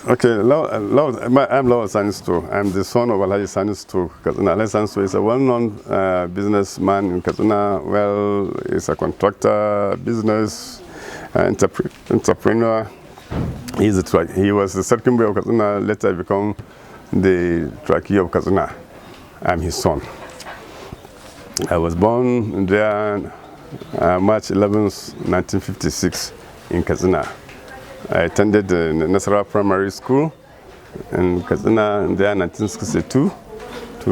Okay, I'm Lawal Sani. I'm the son of Alhaji Sani. Katsina. Alhaji Sani is a well-known businessman in Katsina. Well, he's a contractor, business entrepreneur. He was the second boy of Katsina, later become the Turakin of Katsina. I'm his son. I was born there March 11th, 1956 in Katsina. I attended the Nasarawa Primary School in Katsina there 1962 to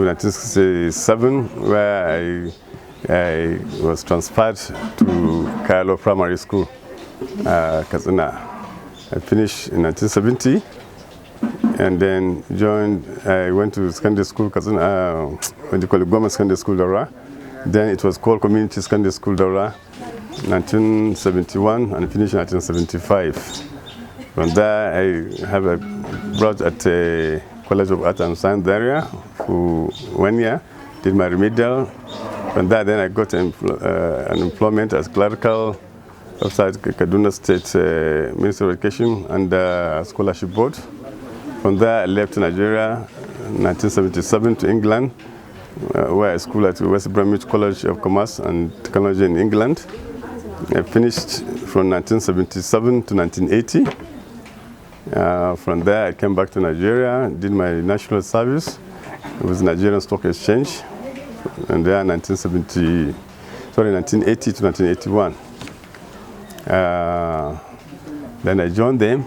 1967, where I was transferred to Kailo Primary School, Katsina. I finished in 1970 and then I went to secondary school, Katsina, what do you call it, Government Secondary School, Dora. Then it was called Community Secondary School, Dora, 1971, and finished in 1975. From there, I have a brought at the College of Art and Science area for 1 year, did my remedial. From there, then I got an employment as clerical outside Kaduna State Ministry of Education and Scholarship Board. From there, I left Nigeria in 1977 to England, where I schooled at West Bromwich College of Commerce and Technology in England. I finished from 1977 to 1980. From there, I came back to Nigeria, did my national service with Nigerian Stock Exchange, and there 1980 to 1981. Then I joined them,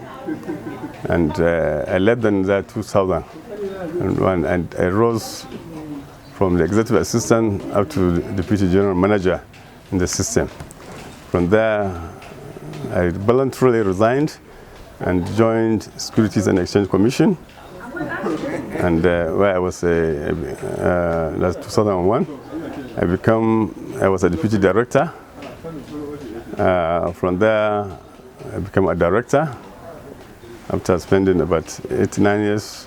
and I led them there 2001, and I rose from the executive assistant up to deputy general manager in the system. From there, I voluntarily resigned and joined Securities and Exchange Commission, and where I was last 2001, I was a deputy director. From there, I became a director after spending about 8 years.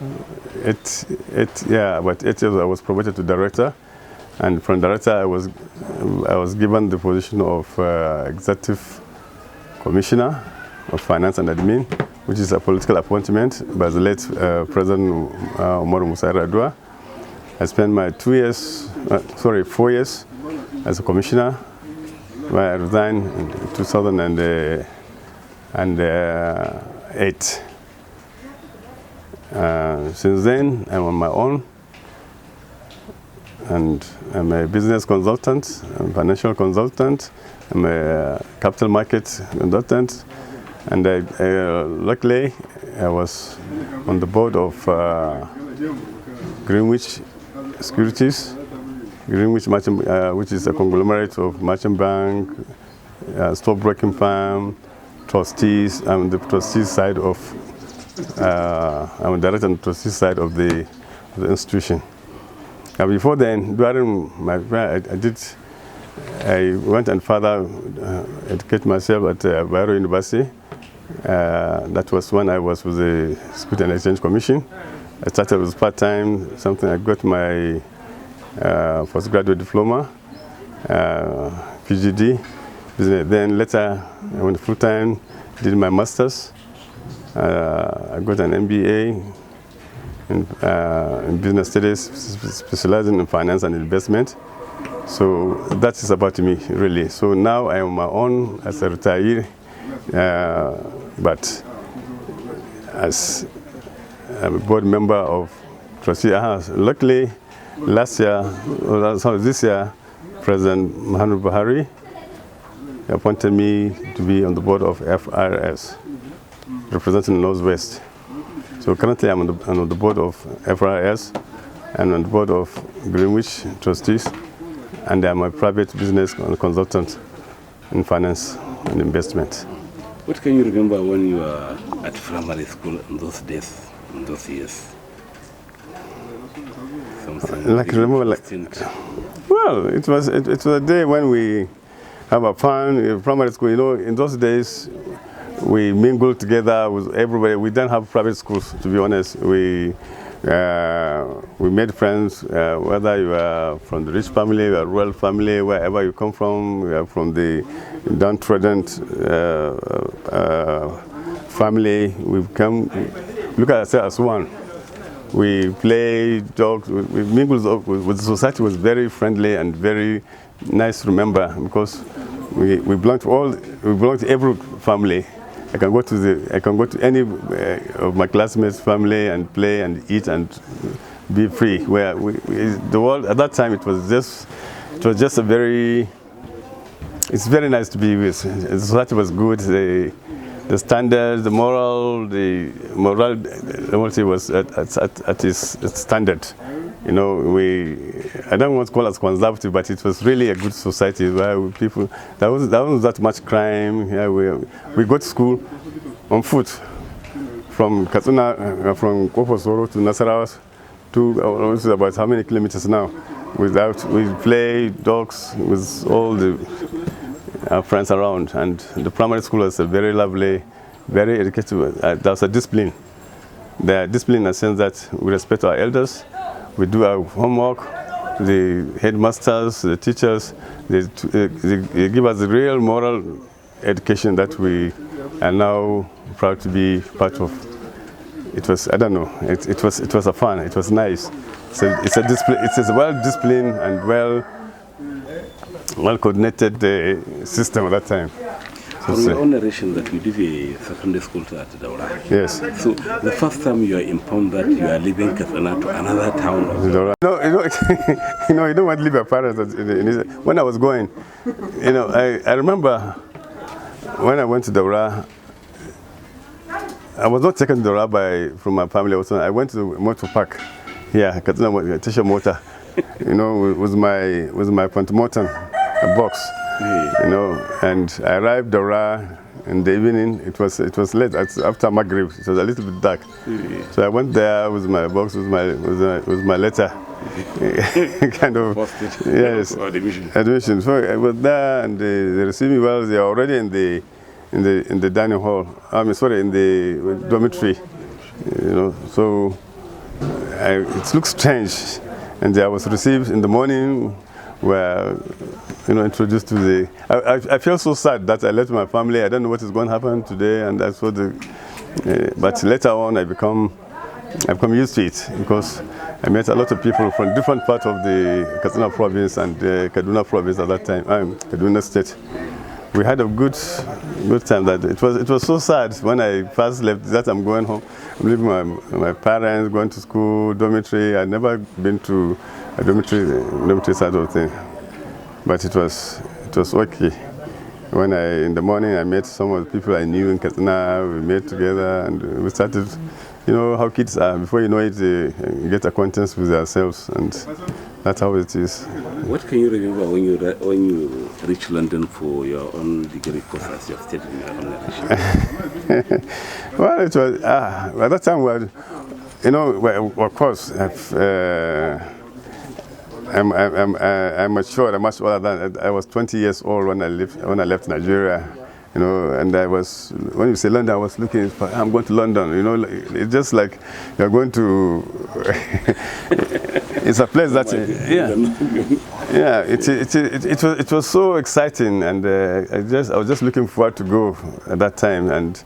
About 8 years I was promoted to director, and from director I was given the position of executive commissioner of Finance and Admin, which is a political appointment by the late President Umaru Musa Yar'Adua. I spent my 4 years as a commissioner, where I resigned in 2008. Since then, I'm on my own, and I'm a business consultant, I'm a financial consultant, I'm a capital market consultant. And luckily, I was on the board of Greenwich Securities, which is a conglomerate of merchant bank, stockbroking firm, trustees. I'm the trustee side of. I'm a director on the trustee side of the institution. Before then, during my I went and further educate myself at Bayero University. That was when I was with the Securities and Exchange Commission. I started with part-time, something I got my postgraduate diploma, PGD. Then later I went full-time, did my master's. I got an MBA in business studies, specializing in finance and investment. So that is about me, really. So now I am on my own as a retiree, but as a board member of trustee. Luckily, this year, President Muhammadu Buhari appointed me to be on the board of FRS, representing Northwest. So currently I'm on the board of FRS and on the board of Greenwich Trustees, and I'm a private business consultant in finance and investment. What can you remember when you were at primary school in those days, in those years? Well, it was a day when we have a fun in primary school. You know, in those days, we mingled together with everybody. We didn't have private schools, to be honest. We We made friends, whether you are from the rich family, you are rural family, wherever you come from, we are from the downtrodden family. We've come, look at ourselves as one. We play, talk, we mingle with the society. Was very friendly and very nice to remember, because we belong to every family. I can go to any of my classmates' family and play and eat and be free. Where the world at that time, it was just a very. It's very nice to be with. The society was good. The standards, the morality was at its standard. You know, I don't want to call us conservative, but it was really a good society where there wasn't that much crime. Yeah, we go to school on foot from Katsina, from Kofosoro to Nasarawa, to about how many kilometers now? We play dogs with all our friends around, and the primary school was a very lovely, very educative. There was a discipline. The discipline in the sense that we respect our elders, we do our homework. The headmasters, the teachers, they give us the real moral education that we are now proud to be part of. It was, I don't know, it was a fun. It was nice. So it's a well disciplined and well coordinated system at that time. From your own narration that we did a secondary school at Daura. Yes. So the first time you are informed that you are leaving Katsina to another town. No, you don't want to leave your parents. When I was going, I remember when I went to Daura, I was not taken to Daura from my family. Also, I went to Motor Park. Yeah, Katsina Tisha Motor. With my Pantomotan, a box. And I arrived Daura in the evening. It was late, after Maghrib. It was a little bit dark. So I went there with my box, with my letter, kind of. Yes, admission. So I was there, and they received me well. They are already in the dining hall. In the dormitory. So it looks strange. And I was received in the morning, where introducced to the. I feel so sad that I left my family. I don't know what is going to happen today, and that's what but later on I've become used to it, because I met a lot of people from different parts of the Katsina province and Kaduna province at that time, Kaduna state. We had a good time. That it was so sad when I first left that I'm going home. I'm leaving my parents, going to school, dormitory. I'd never been to a dormitory side of thing. But it was okay. When in the morning I met some of the people I knew in Katsina. We met together and we started, how kids are. Before you know it, they get acquaintance with themselves, and that's how it is. What can you remember when you reached London for your own degree course, as you have stated in your own narration? Well, it was at that time. Of course, I'm mature. I'm much older than I was 20 years old when I left Nigeria. And I was, when you say London, I was looking for, I'm going to London. It's just like you're going to. It's a place that, it was so exciting, and I was just looking forward to go at that time. And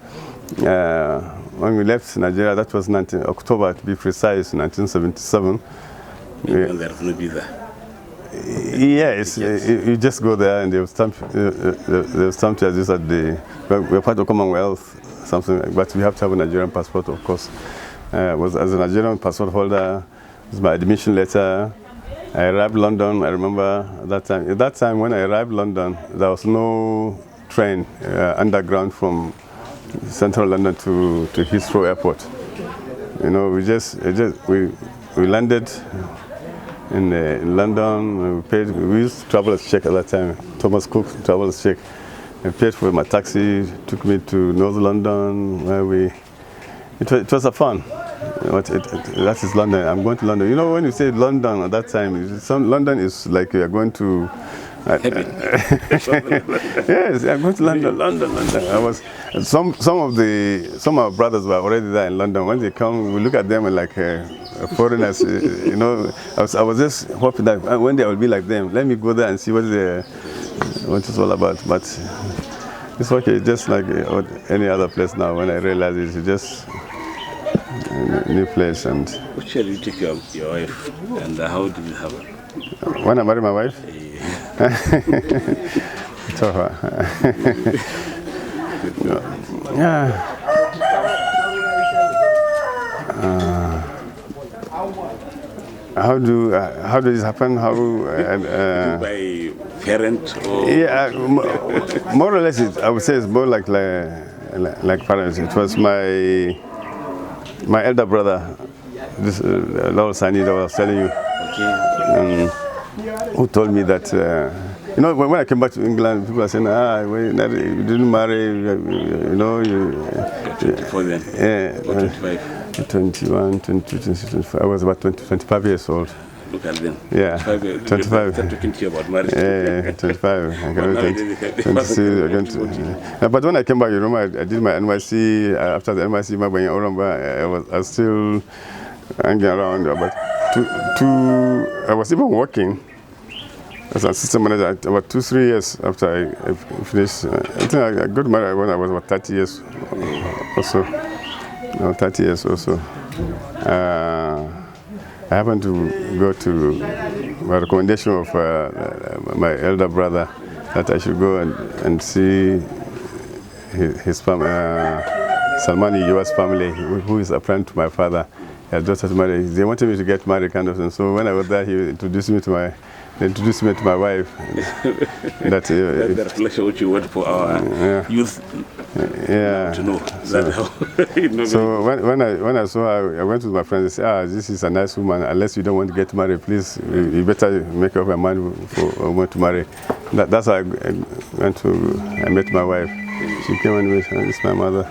when we left Nigeria, that was October to be precise, 1977. There's no visa. Yes, you just go there and they'll stamp you as at we're part of Commonwealth, something. But we have to have a Nigerian passport, of course. Was as a Nigerian passport holder, with my admission letter. I arrived London. I remember that time. At that time, when I arrived London, there was no train underground from central London to Heathrow Airport. We landed in London. We used to travel as check at that time. Thomas Cook travel as check. I paid for my taxi. Took me to North London, where it was a fun. That is London. I'm going to London. When you say London at that time, London is like you're going to. Yes, I'm going to London. I was some of our brothers were already there in London. When they come, we look at them and like, foreigners. You know, I was just hoping that one day I will be like them. Let me go there and see what it's all about. But it's okay, just like any other place now. When I realize it's just a new place. And Which year did you take your wife, and how did you have her? when I married my wife, tough. Yeah. How do this happen? How by parent or yeah, more or less, I would say it's more like parents. It was my elder brother, this Lawal Sani that I was telling you, who told me that. You know, when I came back to England, people are saying, you didn't marry, you know, you... 24 then? Yeah. Or 25? 21, 22, 26, 25. I was about 25 years old. Look at them. Yeah, 25. Start talking to you about marriage. Yeah, 25. But when I came back, you remember, I did my NYC. After the NYC, I was still hanging around. But I was even working as an assistant manager about 2-3 years after I finished. I think I got married when I was about 30 years or so. No, 30 years or so. I happened to go to my recommendation of my elder brother that I should go and see his family, Salmani US family, who is a friend to my father. His daughter married. They wanted me to get married, kind of, and so when I was there, he introduced me to my wife. That's the reflection which you want for our youth to know. So when I saw her, I went to my friends and said, this is a nice woman. Unless you don't want to get married, please, you better make up your mind for a woman to marry. That's how I met my wife. She came and met me. It's my mother.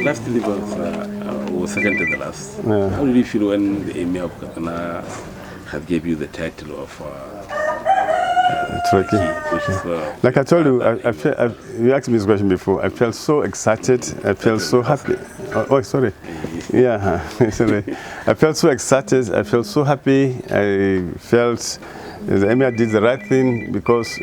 Lastly, was second to the last. Yeah. How did you feel when the Emir of Katsina have gave you the title of Turakin? Like I told you, you asked me this question before. I felt so excited. I felt so happy. Sorry. Yeah, sorry. I felt so excited. I felt so happy. I felt the Emir did the right thing because.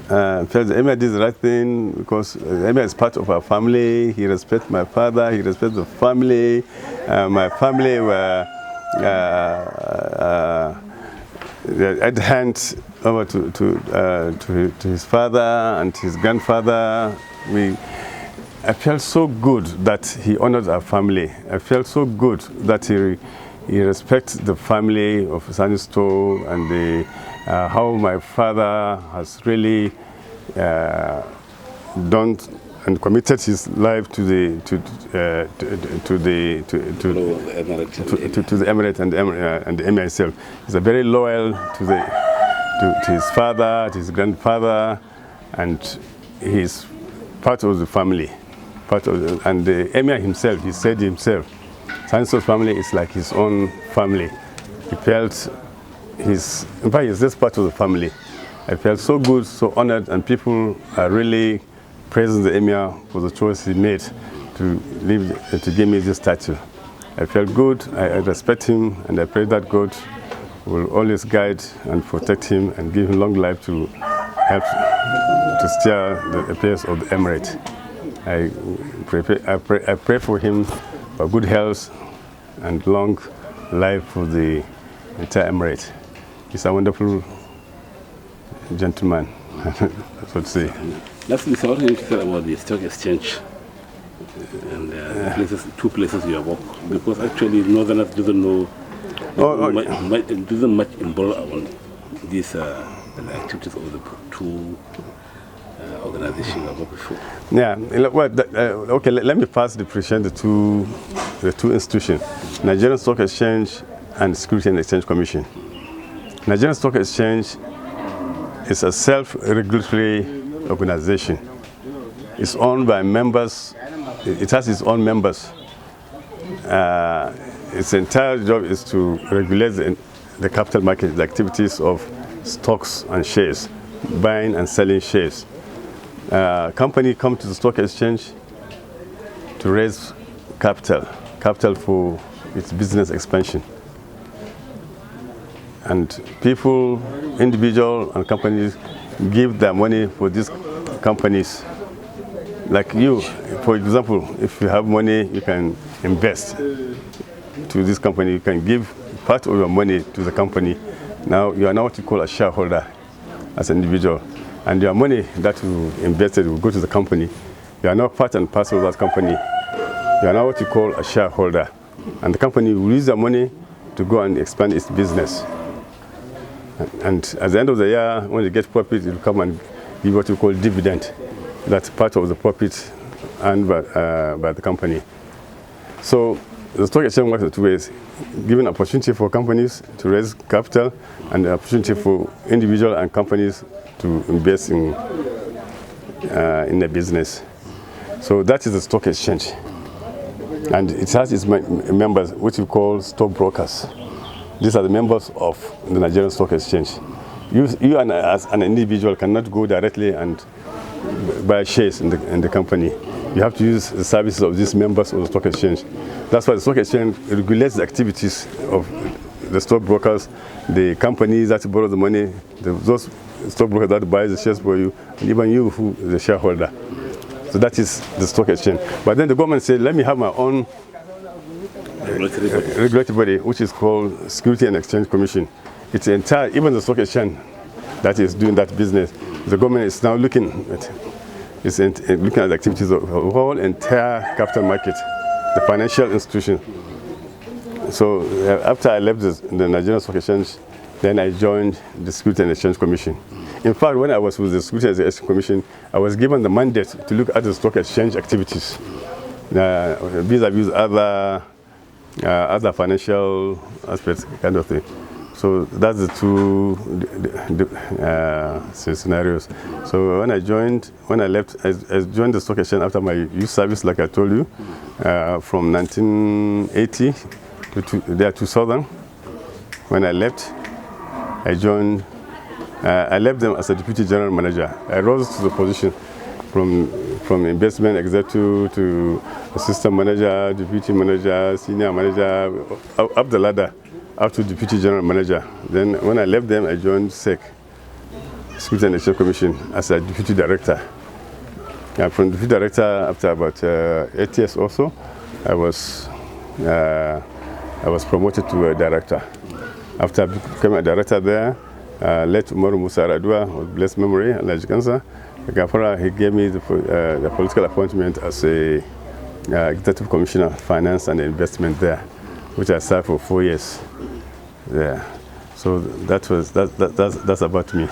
Felt the Emir did the right thing because the Emir is part of our family. He respects my father. He respects the family. My family were at hand over to his father and his grandfather. I felt so good that he honored our family. I felt so good that he respects the family of Sani Store and how my father has really done and committed his life to the emirate and the emir himself. He's very loyal to his father, to his grandfather, and he's part of the family. And the emir himself, he said himself, Sani Store's family is like his own family. He felt in fact, he's just part of the family. I felt so good, so honored, and people are really praising the Emir for the choice he made to give me this title. I felt good, I respect him, and I pray that God will always guide and protect him and give him long life to help to steer the affairs of the Emirate. I pray for him for good health and long life for the entire Emirate. He's a wonderful gentleman, that's what to say. Lastly, so what do you tell about the stock exchange and two places you have worked? Because actually Northerners doesn't know, doesn't much involved on these the activities of the two organizations you have worked before. Yeah, well, okay, let me first differentiate the two institutions, Nigerian Stock Exchange and Security and Exchange Commission. Nigerian Stock Exchange is a self-regulatory organization. It's owned by members. It has its own members. Its entire job is to regulate the capital market, the activities of stocks and shares, buying and selling shares. Company come to the stock exchange, to raise capital for its business expansion. And people, individuals and companies give their money for these companies. Like you, for example, if you have money, you can invest to this company. You can give part of your money to the company. Now you are now what you call a shareholder as an individual. And your money that you invested will go to the company. You are now part and parcel of that company. You are now what you call a shareholder. And the company will use the money to go and expand its business. And at the end of the year, when you get profit, it will come and give what you call dividend. That's part of the profit earned by the company. So the stock exchange works in two ways: giving opportunity for companies to raise capital and an opportunity for individuals and companies to invest in the business. So that is the stock exchange. And it has its members, which we call stockbrokers. These are the members of the Nigerian Stock Exchange. You as an individual cannot go directly and buy shares in the company. You have to use the services of these members of the stock exchange. That's why the stock exchange regulates the activities of the stockbrokers, the companies that borrow the money, those stockbrokers that buy the shares for you, and even you who is the shareholder. So that is the stock exchange. But then the government said, let me have my own regulatory body, which is called Security and Exchange Commission. It's entire, even the stock exchange that is doing that business. The government is now looking at the activities of the whole entire capital market, the financial institution. So after I left the Nigerian Stock Exchange, then I joined the Security and Exchange Commission. In fact, when I was with the Security and Exchange Commission, I was given the mandate to look at the stock exchange activities vis-a-vis other financial aspects, kind of thing. So that's the two scenarios. So when I left, I joined the stock exchange after my youth service, like I told you, from 1980 to 2000. When I left, I left them as a deputy general manager. I rose to the position from investment executive to assistant manager, deputy manager, senior manager, up the ladder, up to deputy general manager. Then when I left them, I joined SEC, Security and Exchange Commission, as a deputy director. And from deputy director, after about 8 years or so, I was promoted to a director. After becoming a director there, late Umaru Musa Radua, of blessed memory, Alhaji, he gave me the political appointment as a executive commissioner of finance and investment there, which I served for 4 years there. So that's about me.